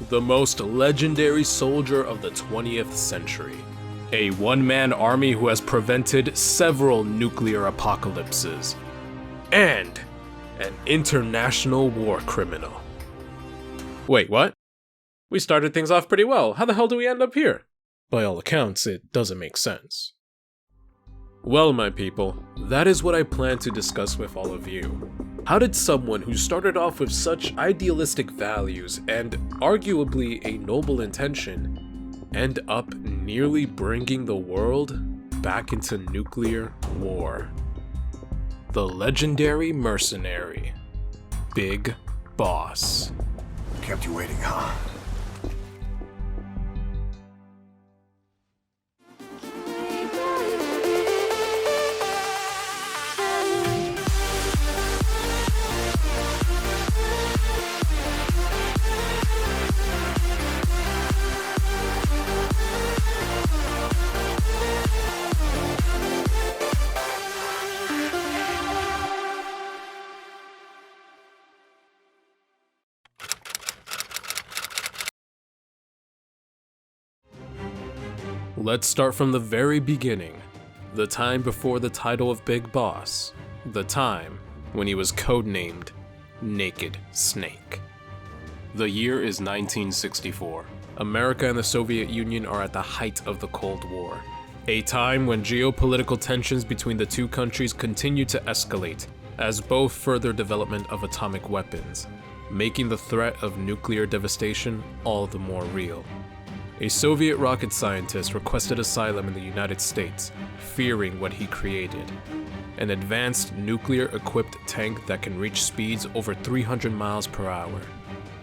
the most legendary soldier of the 20th century. A one-man army who has prevented several nuclear apocalypses. And an international war criminal. Wait, what? We started things off pretty well. How the hell do we end up here? By all accounts, it doesn't make sense. Well, my people, that is what I plan to discuss with all of you. How did someone who started off with such idealistic values and arguably a noble intention end up nearly bringing the world back into nuclear war? The legendary mercenary, Big Boss. Kept you waiting, huh? Let's start from the very beginning, the time before the title of Big Boss, the time when he was codenamed Naked Snake. The year is 1964. America and the Soviet Union are at the height of the Cold War, a time when geopolitical tensions between the two countries continue to escalate as both further development of atomic weapons, making the threat of nuclear devastation all the more real. A Soviet rocket scientist requested asylum in the United States, fearing what he created. An advanced nuclear-equipped tank that can reach speeds over 300 miles per hour.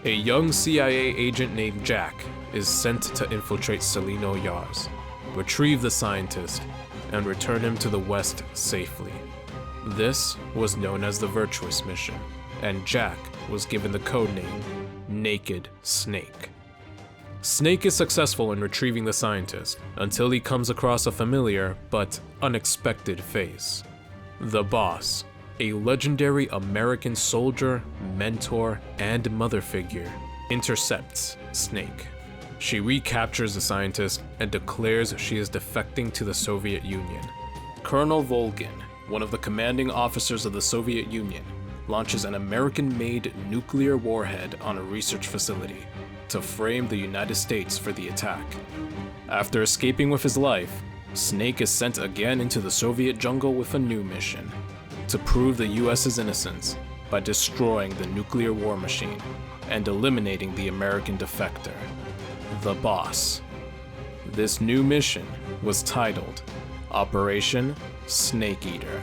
A young CIA agent named Jack is sent to infiltrate Selino Yars, retrieve the scientist, and return him to the West safely. This was known as the Virtuous Mission, and Jack was given the codename Naked Snake. Snake is successful in retrieving the scientist until he comes across a familiar but unexpected face. The Boss, a legendary American soldier, mentor, and mother figure, intercepts Snake. She recaptures the scientist and declares she is defecting to the Soviet Union. Colonel Volgin, one of the commanding officers of the Soviet Union, launches an American-made nuclear warhead on a research facility to frame the United States for the attack. After escaping with his life, Snake is sent again into the Soviet jungle with a new mission, to prove the US's innocence by destroying the nuclear war machine and eliminating the American defector, the Boss. This new mission was titled Operation Snake Eater.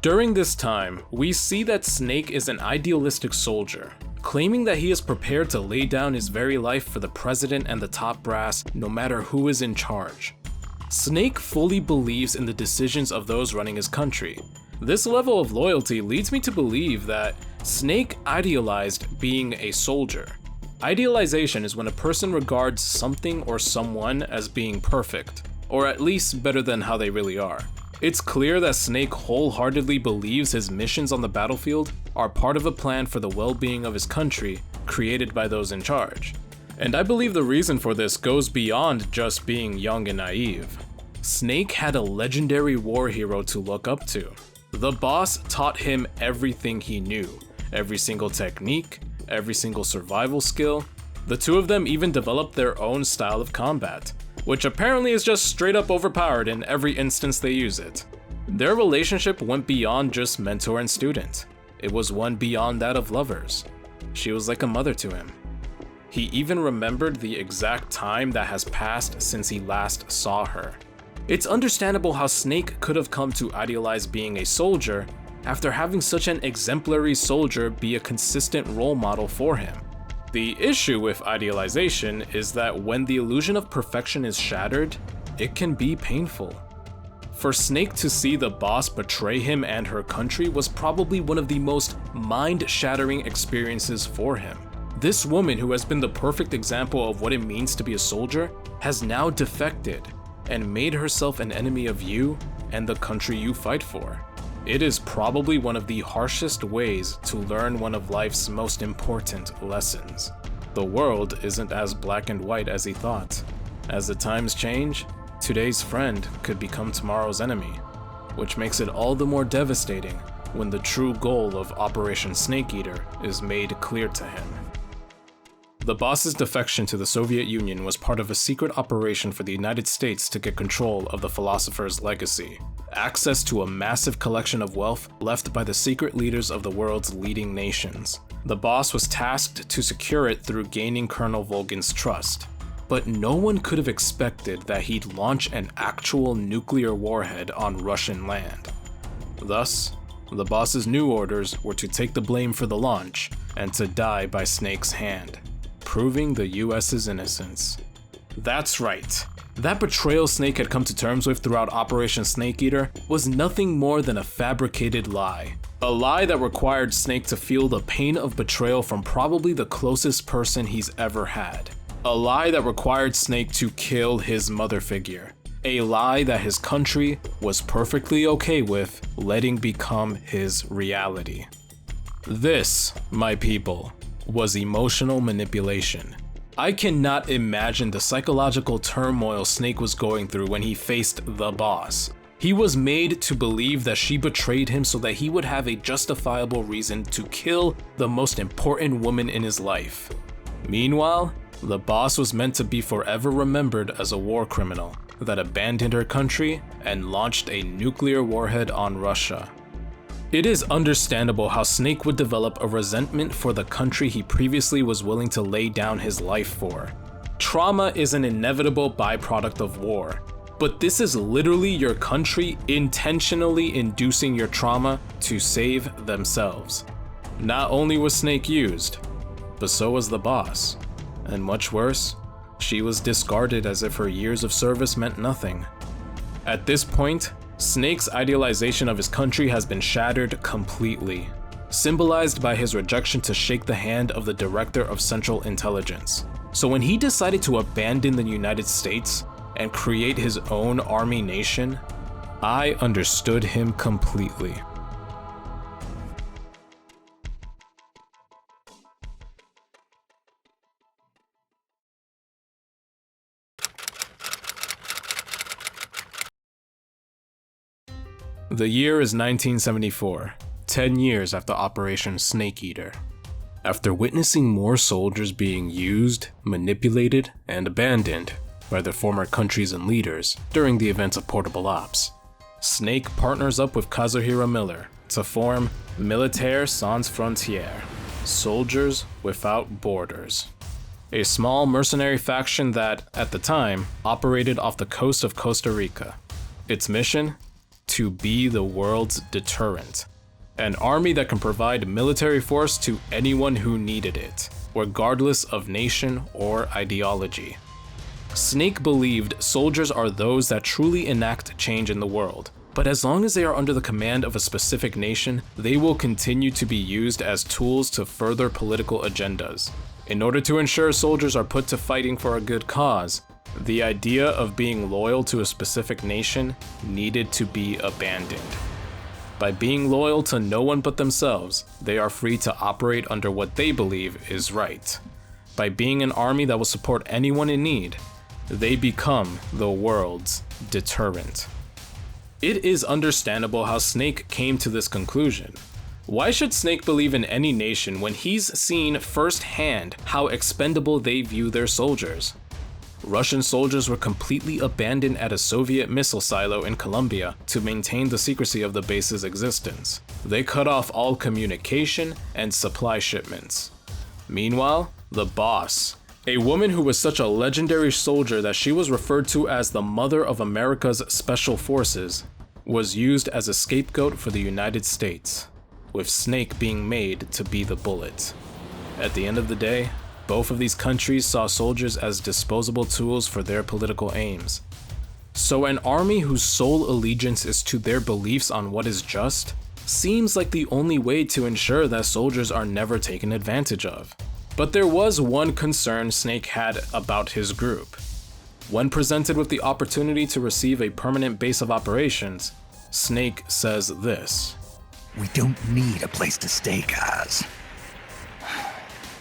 During this time, we see that Snake is an idealistic soldier, claiming that he is prepared to lay down his very life for the president and the top brass, no matter who is in charge. Snake fully believes in the decisions of those running his country. This level of loyalty leads me to believe that Snake idealized being a soldier. Idealization is when a person regards something or someone as being perfect, or at least better than how they really are. It's clear that Snake wholeheartedly believes his missions on the battlefield are part of a plan for the well-being of his country created by those in charge. And I believe the reason for this goes beyond just being young and naive. Snake had a legendary war hero to look up to. The Boss taught him everything he knew, every single technique, every single survival skill. The two of them even developed their own style of combat, which apparently is just straight up overpowered in every instance they use it. Their relationship went beyond just mentor and student. It was one beyond that of lovers. She was like a mother to him. He even remembered the exact time that has passed since he last saw her. It's understandable how Snake could have come to idealize being a soldier after having such an exemplary soldier be a consistent role model for him. The issue with idealization is that when the illusion of perfection is shattered, it can be painful. For Snake to see the Boss betray him and her country was probably one of the most mind-shattering experiences for him. This woman, who has been the perfect example of what it means to be a soldier, has now defected and made herself an enemy of you and the country you fight for. It is probably one of the harshest ways to learn one of life's most important lessons. The world isn't as black and white as he thought. As the times change, today's friend could become tomorrow's enemy, which makes it all the more devastating when the true goal of Operation Snake Eater is made clear to him. The boss's defection to the Soviet Union was part of a secret operation for the United States to get control of the philosopher's legacy, access to a massive collection of wealth left by the secret leaders of the world's leading nations. The boss was tasked to secure it through gaining Colonel Volgin's trust, but no one could have expected that he'd launch an actual nuclear warhead on Russian land. Thus, the boss's new orders were to take the blame for the launch and to die by Snake's hand, proving the US's innocence. That's right. That betrayal Snake had come to terms with throughout Operation Snake Eater was nothing more than a fabricated lie. A lie that required Snake to feel the pain of betrayal from probably the closest person he's ever had. A lie that required Snake to kill his mother figure. A lie that his country was perfectly okay with letting become his reality. This, my people, was emotional manipulation. I cannot imagine the psychological turmoil Snake was going through when he faced the boss. He was made to believe that she betrayed him so that he would have a justifiable reason to kill the most important woman in his life. Meanwhile, the boss was meant to be forever remembered as a war criminal that abandoned her country and launched a nuclear warhead on Russia. It is understandable how Snake would develop a resentment for the country he previously was willing to lay down his life for. Trauma is an inevitable byproduct of war, but this is literally your country intentionally inducing your trauma to save themselves. Not only was Snake used, but so was the boss. And much worse, she was discarded as if her years of service meant nothing. At this point, Snake's idealization of his country has been shattered completely, symbolized by his rejection to shake the hand of the Director of Central Intelligence. So when he decided to abandon the United States and create his own army nation, I understood him completely. The year is 1974, 10 years after Operation Snake Eater. After witnessing more soldiers being used, manipulated, and abandoned by their former countries and leaders during the events of Portable Ops, Snake partners up with Kazuhiro Miller to form Militaires Sans Frontières, Soldiers Without Borders, a small mercenary faction that, at the time, operated off the coast of Costa Rica. Its mission? To be the world's deterrent. An army that can provide military force to anyone who needed it, regardless of nation or ideology. Snake believed soldiers are those that truly enact change in the world, but as long as they are under the command of a specific nation, they will continue to be used as tools to further political agendas. In order to ensure soldiers are put to fighting for a good cause, the idea of being loyal to a specific nation needed to be abandoned. By being loyal to no one but themselves, they are free to operate under what they believe is right. By being an army that will support anyone in need, they become the world's deterrent. It is understandable how Snake came to this conclusion. Why should Snake believe in any nation when he's seen firsthand how expendable they view their soldiers? Russian soldiers were completely abandoned at a Soviet missile silo in Colombia to maintain the secrecy of the base's existence. They cut off all communication and supply shipments. Meanwhile, the boss, a woman who was such a legendary soldier that she was referred to as the Mother of America's Special Forces, was used as a scapegoat for the United States, with Snake being made to be the bullet. At the end of the day, both of these countries saw soldiers as disposable tools for their political aims. So an army whose sole allegiance is to their beliefs on what is just seems like the only way to ensure that soldiers are never taken advantage of. But there was one concern Snake had about his group. When presented with the opportunity to receive a permanent base of operations, Snake says this. We don't need a place to stay, Kaz.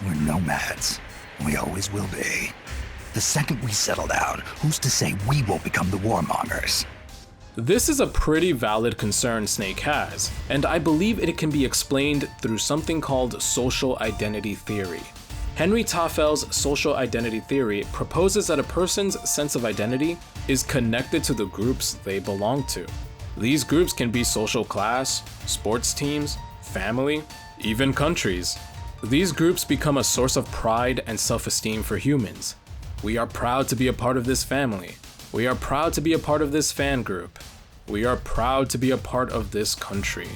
We're nomads. We always will be. The second we settle down, who's to say we won't become the warmongers? This is a pretty valid concern Snake has, and I believe it can be explained through something called social identity theory. Henry Taffel's social identity theory proposes that a person's sense of identity is connected to the groups they belong to. These groups can be social class, sports teams, family, even countries. These groups become a source of pride and self-esteem for humans. We are proud to be a part of this family. We are proud to be a part of this fan group. We are proud to be a part of this country.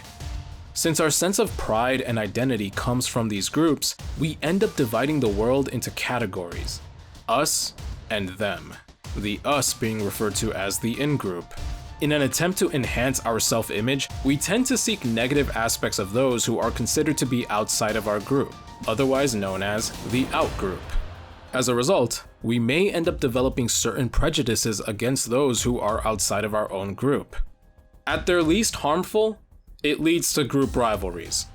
Since our sense of pride and identity comes from these groups, we end up dividing the world into categories: us and them, the us being referred to as the in-group. In an attempt to enhance our self-image, we tend to seek negative aspects of those who are considered to be outside of our group, otherwise known as the out-group. As a result, we may end up developing certain prejudices against those who are outside of our own group. At their least harmful, it leads to group rivalries.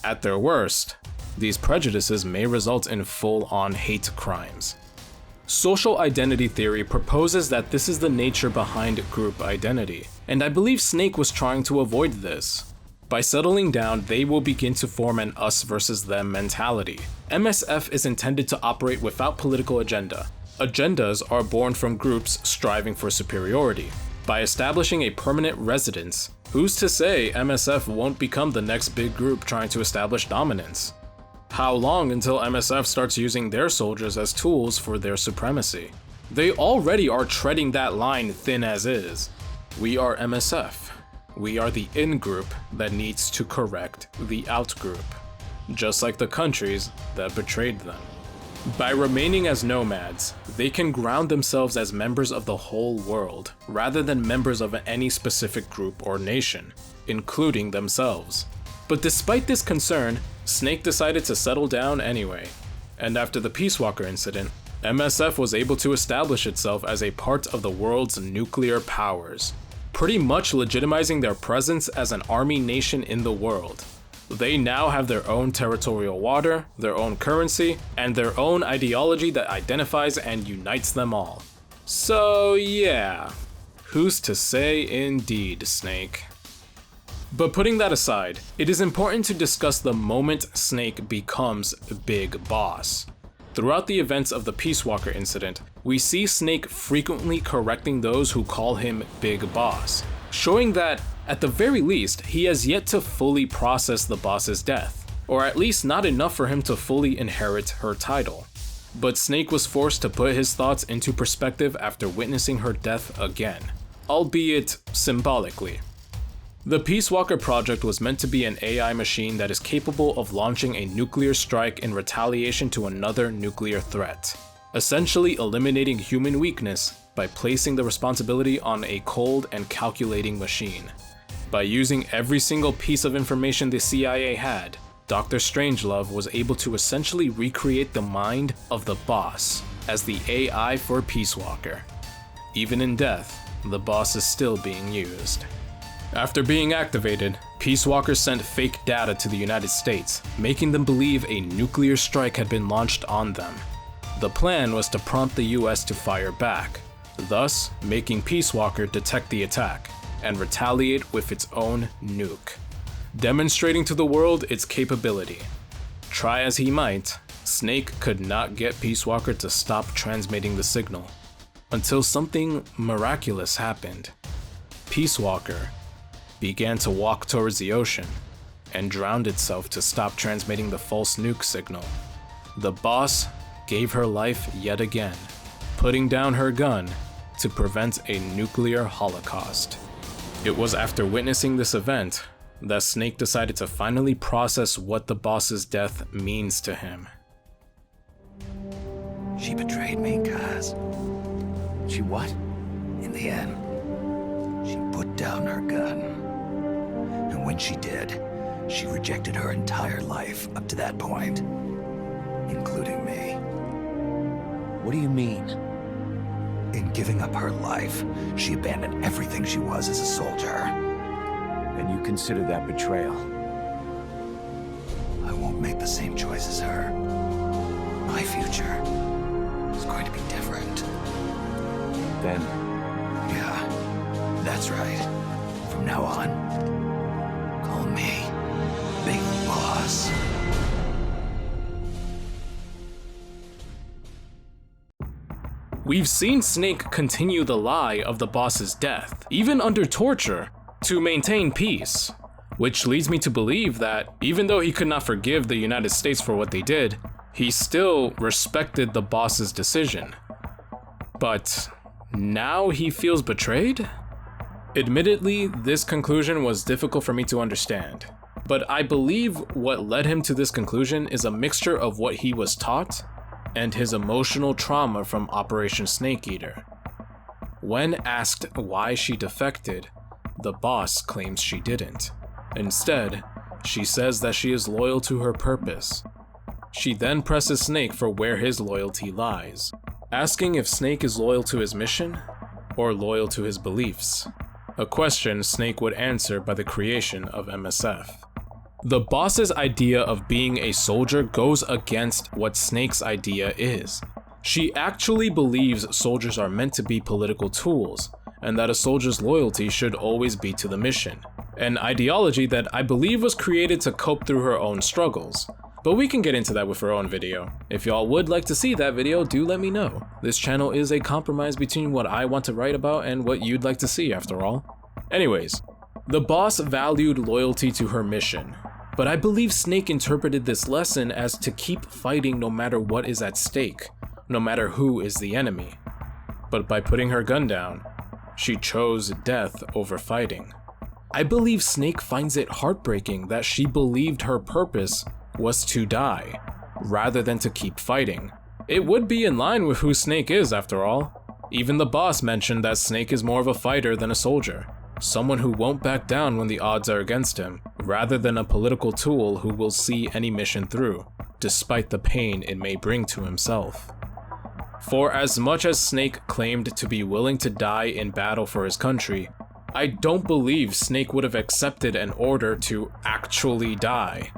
At their worst, these prejudices may result in full-on hate crimes. Social identity theory proposes that this is the nature behind group identity, and I believe Snake was trying to avoid this. By settling down, they will begin to form an us versus them mentality. MSF is intended to operate without political agenda. Agendas are born from groups striving for superiority. By establishing a permanent residence, who's to say MSF won't become the next big group trying to establish dominance? How long until MSF starts using their soldiers as tools for their supremacy? They already are treading that line thin as is. We are MSF. We are the in-group that needs to correct the out-group, just like the countries that betrayed them. By remaining as nomads, they can ground themselves as members of the whole world, rather than members of any specific group or nation, including themselves. But despite this concern, Snake decided to settle down anyway, and after the Peace Walker incident, MSF was able to establish itself as a part of the world's nuclear powers, pretty much legitimizing their presence as an army nation in the world. They now have their own territorial water, their own currency, and their own ideology that identifies and unites them all. So yeah, who's to say indeed, Snake? But putting that aside, it is important to discuss the moment Snake becomes Big Boss. Throughout the events of the Peace Walker incident, we see Snake frequently correcting those who call him Big Boss, showing that, at the very least, he has yet to fully process the boss's death, or at least not enough for him to fully inherit her title. But Snake was forced to put his thoughts into perspective after witnessing her death again, albeit symbolically. The Peace Walker project was meant to be an AI machine that is capable of launching a nuclear strike in retaliation to another nuclear threat, essentially eliminating human weakness by placing the responsibility on a cold and calculating machine. By using every single piece of information the CIA had, Dr. Strangelove was able to essentially recreate the mind of the boss as the AI for Peace Walker. Even in death, the boss is still being used. After being activated, Peace Walker sent fake data to the United States, making them believe a nuclear strike had been launched on them. The plan was to prompt the US to fire back, thus making Peace Walker detect the attack and retaliate with its own nuke, demonstrating to the world its capability. Try as he might, Snake could not get Peace Walker to stop transmitting the signal, until something miraculous happened. Peace Walker began to walk towards the ocean and drowned itself to stop transmitting the false nuke signal. The boss gave her life yet again, putting down her gun to prevent a nuclear holocaust. It was after witnessing this event that Snake decided to finally process what the boss's death means to him. She betrayed me, Kaz. She what? In the end, she put down her gun. And when she did, she rejected her entire life up to that point, including me. What do you mean? In giving up her life, she abandoned everything she was as a soldier. And you consider that betrayal? I won't make the same choice as her. My future is going to be different. Then, Yeah, that's right. From now on, call me Big Boss. We've seen Snake continue the lie of the boss's death, even under torture, to maintain peace. Which leads me to believe that even though he could not forgive the United States for what they did, he still respected the boss's decision. But now he feels betrayed? Admittedly, this conclusion was difficult for me to understand, but I believe what led him to this conclusion is a mixture of what he was taught and his emotional trauma from Operation Snake Eater. When asked why she defected, the boss claims she didn't. Instead, she says that she is loyal to her purpose. She then presses Snake for where his loyalty lies, asking if Snake is loyal to his mission or loyal to his beliefs, a question Snake would answer by the creation of MSF. The boss's idea of being a soldier goes against what Snake's idea is. She actually believes soldiers are meant to be political tools, and that a soldier's loyalty should always be to the mission, an ideology that I believe was created to cope through her own struggles. But we can get into that with her own video. If y'all would like to see that video, do let me know. This channel is a compromise between what I want to write about and what you'd like to see after all. Anyways, the boss valued loyalty to her mission, but I believe Snake interpreted this lesson as to keep fighting no matter what is at stake, no matter who is the enemy. But by putting her gun down, she chose death over fighting. I believe Snake finds it heartbreaking that she believed her purpose was to die, rather than to keep fighting. It would be in line with who Snake is after all. Even the boss mentioned that Snake is more of a fighter than a soldier, someone who won't back down when the odds are against him, rather than a political tool who will see any mission through, despite the pain it may bring to himself. For as much as Snake claimed to be willing to die in battle for his country, I don't believe Snake would have accepted an order to actually die.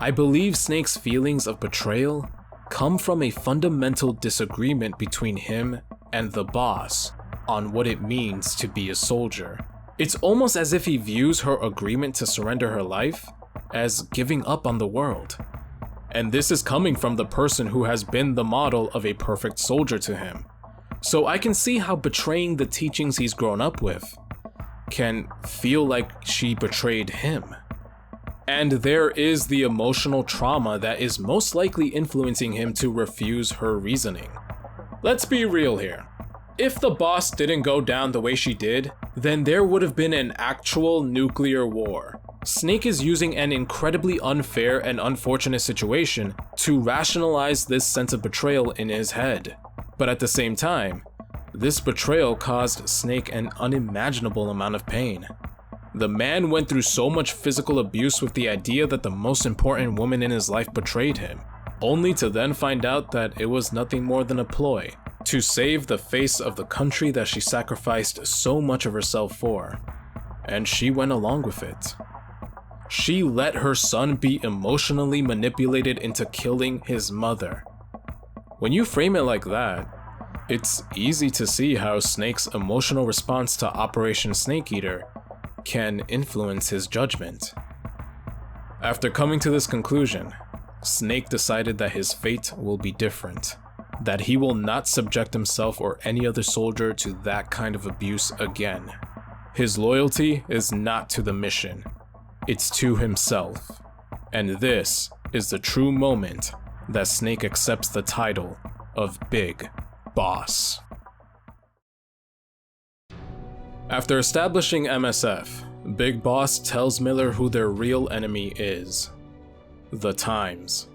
I believe Snake's feelings of betrayal come from a fundamental disagreement between him and the boss on what it means to be a soldier. It's almost as if he views her agreement to surrender her life as giving up on the world. And this is coming from the person who has been the model of a perfect soldier to him. So I can see how betraying the teachings he's grown up with can feel like she betrayed him. And there is the emotional trauma that is most likely influencing him to refuse her reasoning. Let's be real here. If the boss didn't go down the way she did, then there would have been an actual nuclear war. Snake is using an incredibly unfair and unfortunate situation to rationalize this sense of betrayal in his head. But at the same time, this betrayal caused Snake an unimaginable amount of pain. The man went through so much physical abuse with the idea that the most important woman in his life betrayed him, only to then find out that it was nothing more than a ploy to save the face of the country that she sacrificed so much of herself for. And she went along with it. She let her son be emotionally manipulated into killing his mother. When you frame it like that, it's easy to see how Snake's emotional response to Operation Snake Eater can influence his judgment. After coming to this conclusion, Snake decided that his fate will be different, that he will not subject himself or any other soldier to that kind of abuse again. His loyalty is not to the mission, it's to himself. And this is the true moment that Snake accepts the title of Big Boss. After establishing MSF, Big Boss tells Miller who their real enemy is: the times.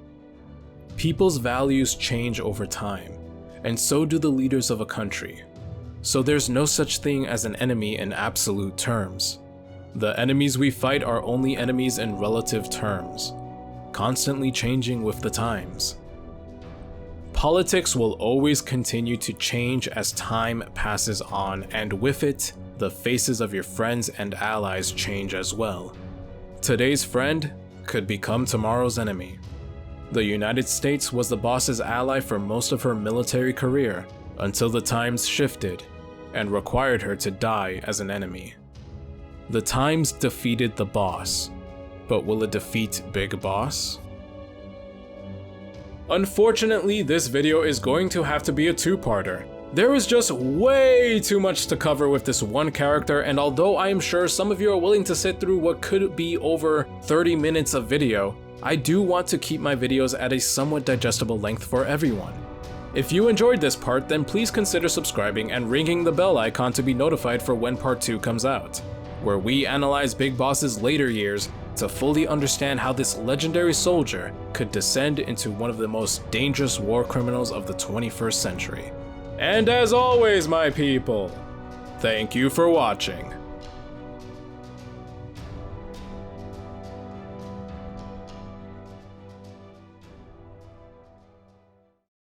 People's values change over time, and so do the leaders of a country. So there's no such thing as an enemy in absolute terms. The enemies we fight are only enemies in relative terms, constantly changing with the times. Politics will always continue to change as time passes on, and with it, the faces of your friends and allies change as well. Today's friend could become tomorrow's enemy. The United States was the boss's ally for most of her military career, until the times shifted and required her to die as an enemy. The times defeated the boss, but will it defeat Big Boss? Unfortunately, this video is going to have to be a two-parter. There is just way too much to cover with this one character, and although I am sure some of you are willing to sit through what could be over 30 minutes of video, I do want to keep my videos at a somewhat digestible length for everyone. If you enjoyed this part, then please consider subscribing and ringing the bell icon to be notified for when part 2 comes out, where we analyze Big Boss's later years to fully understand how this legendary soldier could descend into one of the most dangerous war criminals of the 21st century. And as always, my people, thank you for watching.